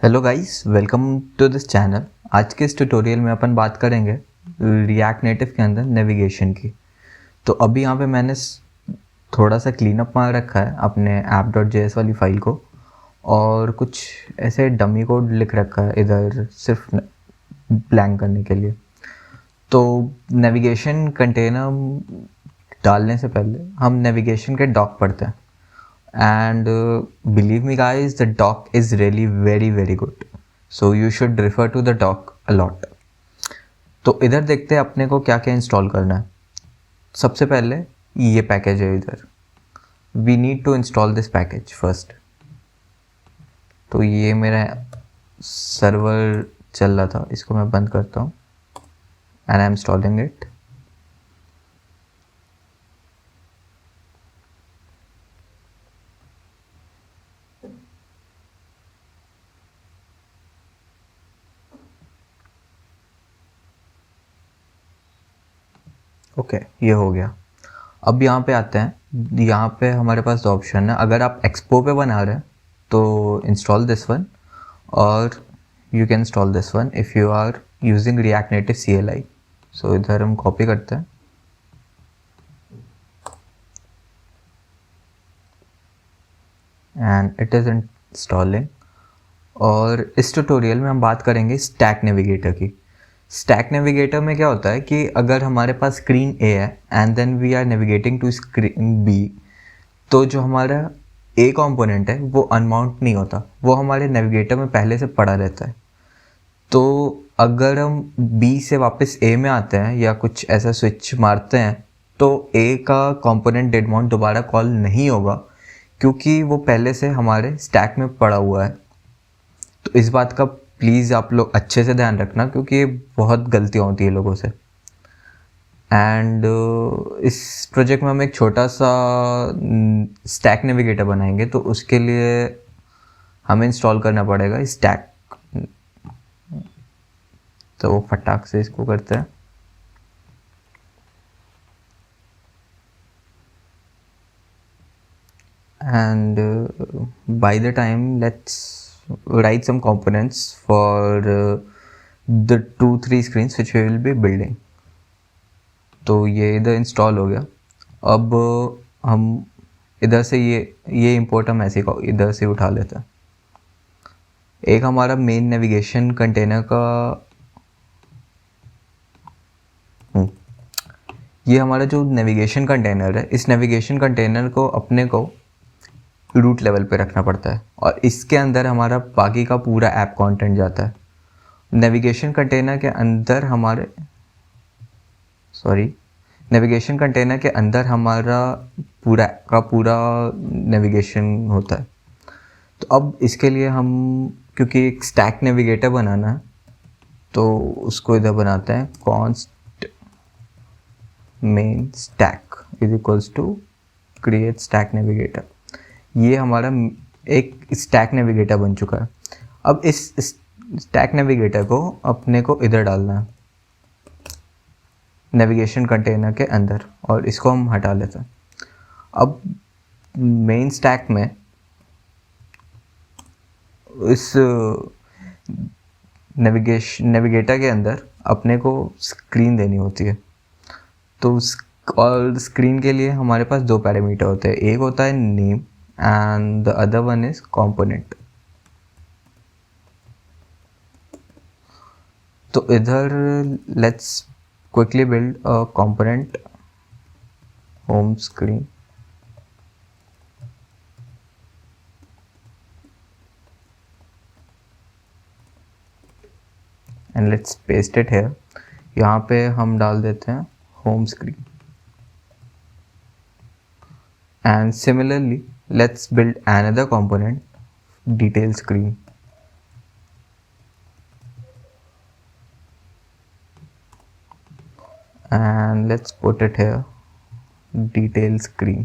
Hello guys, welcome to this channel. आज के इस ट्यूटोरियल में अपन बात करेंगे रिएक्ट नेटिव के अंदर नेविगेशन की। तो अभी यहाँ पे मैंने थोड़ा सा क्लीन अप मार रखा है अपने app.js वाली फाइल को, और कुछ ऐसे डमी कोड लिख रखा है इधर सिर्फ ब्लैंक करने के लिए। तो नेविगेशन कंटेनर डालने से पहले हम नेविगेशन के डॉक पढ़ते हैं। And believe me guys, the doc is really very good, so you should refer to the doc a lot. तो इधर देखते हैं अपने को क्या क्या इंस्टॉल करना है। सबसे पहले ये पैकेज है इधर, we need to install this package first. तो ये मेरा सर्वर चल रहा था, इसको मैं बंद करता हूँ and I am installing it. Okay, ये हो गया। अब यहाँ पे आते हैं। यहाँ पे हमारे पास दो ऑप्शन है। अगर आप एक्सपो पे बना रहे हैं तो इंस्टॉल दिस वन, और you can install this one if you are using React Native CLI। So इधर हम कॉपी करते हैं एंड इट इज़ इंस्टॉलिंग। और इस ट्यूटोरियल में हम बात करेंगे स्टैक नेविगेटर की। स्टैक नेविगेटर में क्या होता है कि अगर हमारे पास स्क्रीन A है and then we are navigating to screen B, तो जो हमारा A कंपोनेंट है वो अनमाउंट नहीं होता, वो हमारे नेविगेटर में पहले से पड़ा रहता है। तो अगर हम B से वापस A में आते हैं या कुछ ऐसा स्विच मारते हैं तो A का कंपोनेंट डेड माउंट दोबारा कॉल नहीं होगा, क्योंकि वो पहले से हमारे स्टैक में पड़ा हुआ है। तो इस बात का प्लीज़ आप लोग अच्छे से ध्यान रखना, क्योंकि बहुत गलतियाँ होती है लोगों से। एंड इस प्रोजेक्ट में हम एक छोटा सा स्टैक नेविगेटर बनाएंगे, तो उसके लिए हमें इंस्टॉल करना पड़ेगा स्टैक। तो फटाक से इसको करते हैं। And by the time, let's write some components for the 2-3 screens which we will be building. तो ये इधर इंस्टॉल हो गया। अब हम इधर से ये इंपोर्ट हम ऐसे इधर से उठा लेते हैं। एक हमारा मेन नेविगेशन कंटेनर का ये हमारा जो नेविगेशन कंटेनर है, इस नेविगेशन कंटेनर को अपने को रूट लेवल पे रखना पड़ता है, और इसके अंदर हमारा बाकी का पूरा ऐप कंटेंट जाता है। नेविगेशन कंटेनर के अंदर नेविगेशन कंटेनर के अंदर हमारा पूरा का पूरा नेविगेशन होता है। तो अब इसके लिए हम, क्योंकि एक स्टैक नेविगेटर बनाना है, तो उसको इधर बनाते हैं const main stack is equals to create stack navigator. ये हमारा एक स्टैक नेविगेटर बन चुका है। अब इस स्टैक नेविगेटर को अपने को इधर डालना है नेविगेशन कंटेनर के अंदर, और इसको हम हटा लेते हैं। अब मेन स्टैक में इस नेविगेटर के अंदर अपने को स्क्रीन देनी होती है। तो और स्क्रीन के लिए हमारे पास दो पैरामीटर होते हैं, एक होता है name and the other one is component। तो इधर let's quickly build a component home screen and let's paste it here। यहाँ पे हम डाल देते हैं home screen, and similarly let's build another component, detail screen। And let's put it here, detail screen।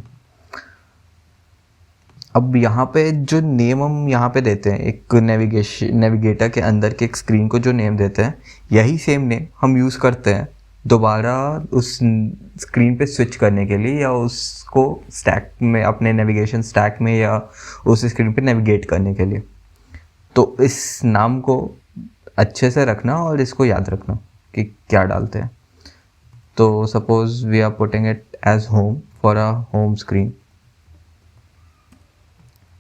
अब यहाँ पे जो नेम हम यहाँ पे देते हैं, एक नेविगेटर के अंदर के एक स्क्रीन को जो नेम देते हैं, यही सेम नेम हम यूज़ करते हैं दोबारा उस स्क्रीन पे स्विच करने के लिए, या उसको स्टैक में, अपने नेविगेशन स्टैक में, या उस स्क्रीन पे नेविगेट करने के लिए। तो इस नाम को अच्छे से रखना और इसको याद रखना कि क्या डालते हैं। तो suppose we are putting it as home for a home screen,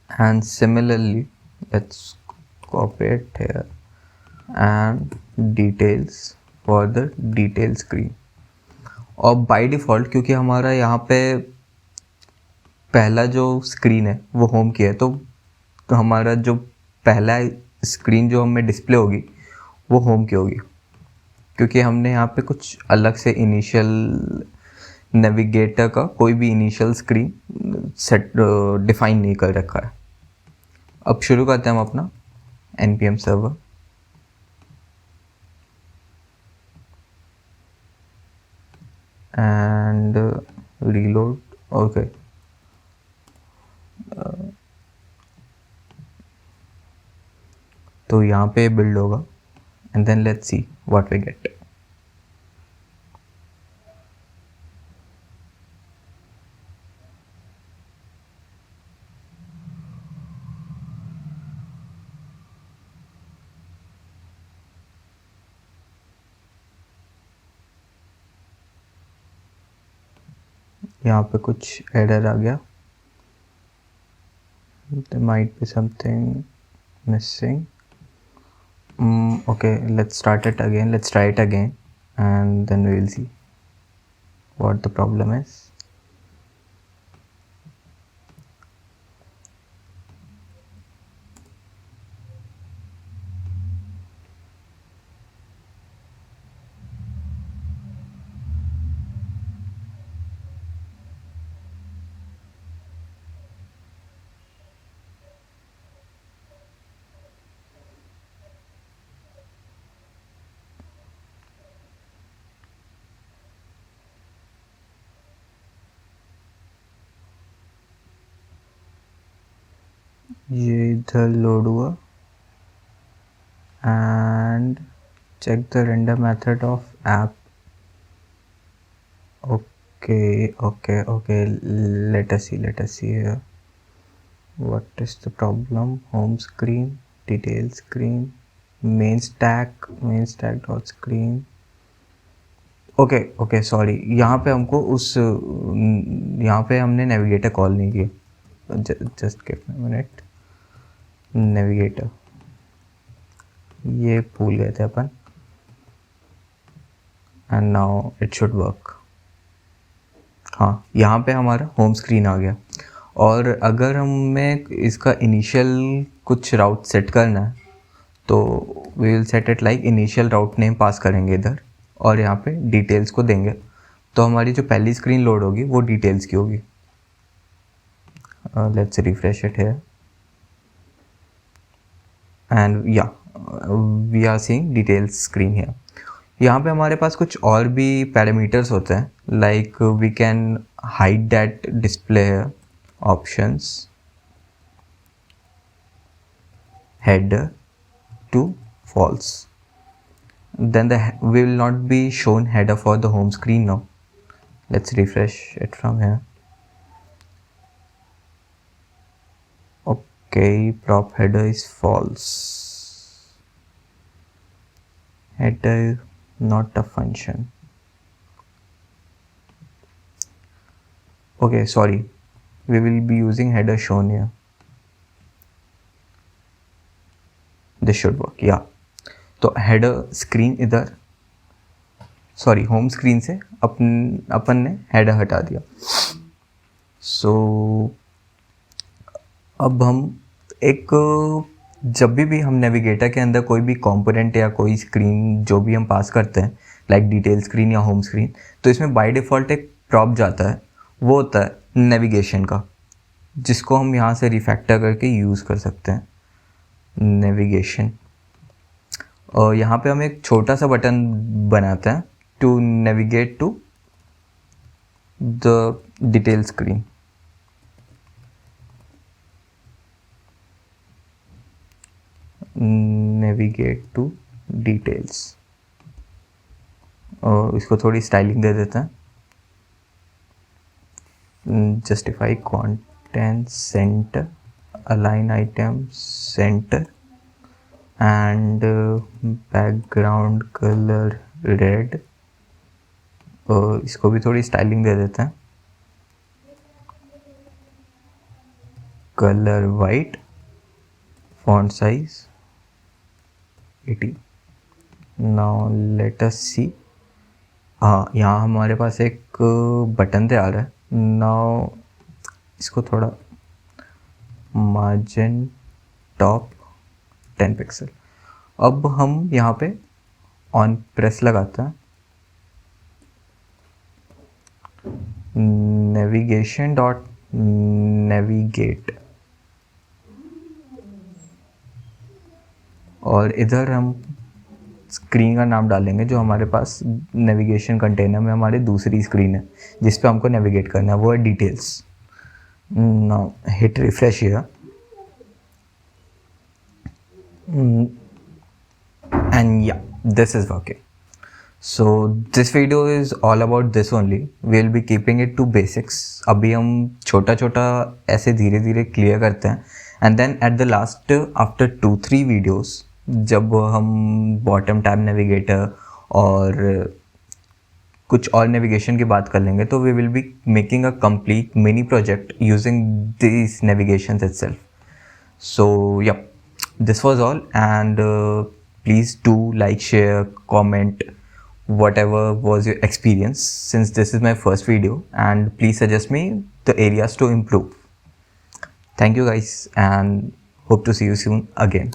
and similarly let's copy it here and details for the detail screen। और बाय डिफ़ॉल्ट क्योंकि हमारा यहाँ पे पहला जो स्क्रीन है वो होम की है, तो हमारा जो पहला स्क्रीन जो हमें डिस्प्ले होगी वो होम की होगी, क्योंकि हमने यहाँ पे कुछ अलग से इनिशियल नेविगेटर का कोई भी इनिशियल स्क्रीन सेट डिफाइन नहीं कर रखा है। अब शुरू करते हैं हम अपना npm server. And reload, okay. तो यहाँ पे बिल्ड होगा and then let's see what we get. यहाँ पे कुछ एरर आ गया, there might be something missing। Okay, let's start it again, let's try it again and then we will see what the problem is। ये इधर load हुआ and check the render method of app। okay, let us see here what is the problem। home screen, detail screen, main stack dot screen। Okay sorry, यहाँ पे हमको उस यहाँ पे हमने नेविगेटर कॉल नहीं किया। Just give me minute. Navigator ये भूल गए थे अपन, and now it should work. हाँ, यहाँ पे हमारा होम स्क्रीन आ गया। और अगर हमें इसका इनिशियल कुछ राउट सेट करना है तो we will set it like initial route name pass करेंगे इधर और यहाँ पे डिटेल्स को देंगे, तो हमारी जो पहली स्क्रीन लोड होगी वो डिटेल्स की होगी। Let's refresh it here and yeah we are seeing details screen here. यहाँ पे हमारे पास कुछ और भी पैरामीटर्स होते हैं, like we can hide that display options, header to false, then we will not be shown header for the home screen now। let's refresh it from here। okay, prop header is false, header not a function। okay, sorry, we will be using header shown here। this should work, yeah। तो header screen इधर, sorry home screen से अपन ने header हटा दिया। सो अब हम एक जब भी हम नेविगेटर के अंदर कोई भी कंपोनेंट या कोई स्क्रीन जो भी हम पास करते हैं, लाइक डिटेल स्क्रीन या होम स्क्रीन, तो इसमें बाय डिफ़ॉल्ट एक प्रॉप जाता है, वो होता है नेविगेशन का, जिसको हम यहाँ से रिफैक्टर करके यूज़ कर सकते हैं। नेविगेशन, और यहाँ पे हम एक छोटा सा बटन बनाते हैं to navigate to the detail screen. Navigate to details, और इसको थोड़ी स्टाइलिंग दे देते हैं। Justify content center, align item center, and background color red, इसको भी थोड़ी स्टाइलिंग दे देते हैं, color white, font size 80. now let us see, हाँ यहाँ हमारे पास एक बटन तैयार है. नाउ इसको थोड़ा मार्जिन टॉप 10 पिक्सल. अब हम यहाँ पे ऑन प्रेस लगाते हैं, नेविगेशन डॉट नेविगेट, और इधर हम स्क्रीन का नाम डालेंगे जो हमारे पास नेविगेशन कंटेनर में हमारी दूसरी स्क्रीन है जिस पे हमको नेविगेट करना है, वो है details. Now hit refresh here and yeah, this is working. So this video is all about this only. We'll be keeping it to basics. अभी हम छोटा छोटा ऐसे धीरे धीरे क्लियर करते हैं, and then at the last after 2-3 videos जब हम बॉटम टैब नेविगेटर और कुछ और नेविगेशन की बात कर लेंगे तो we will be making a complete mini project using these navigations itself. So yeah, this was all, and please do like, share, comment, whatever was your experience, since this is my first video, and please suggest me the areas to improve. Thank you guys, and hope to see you soon again.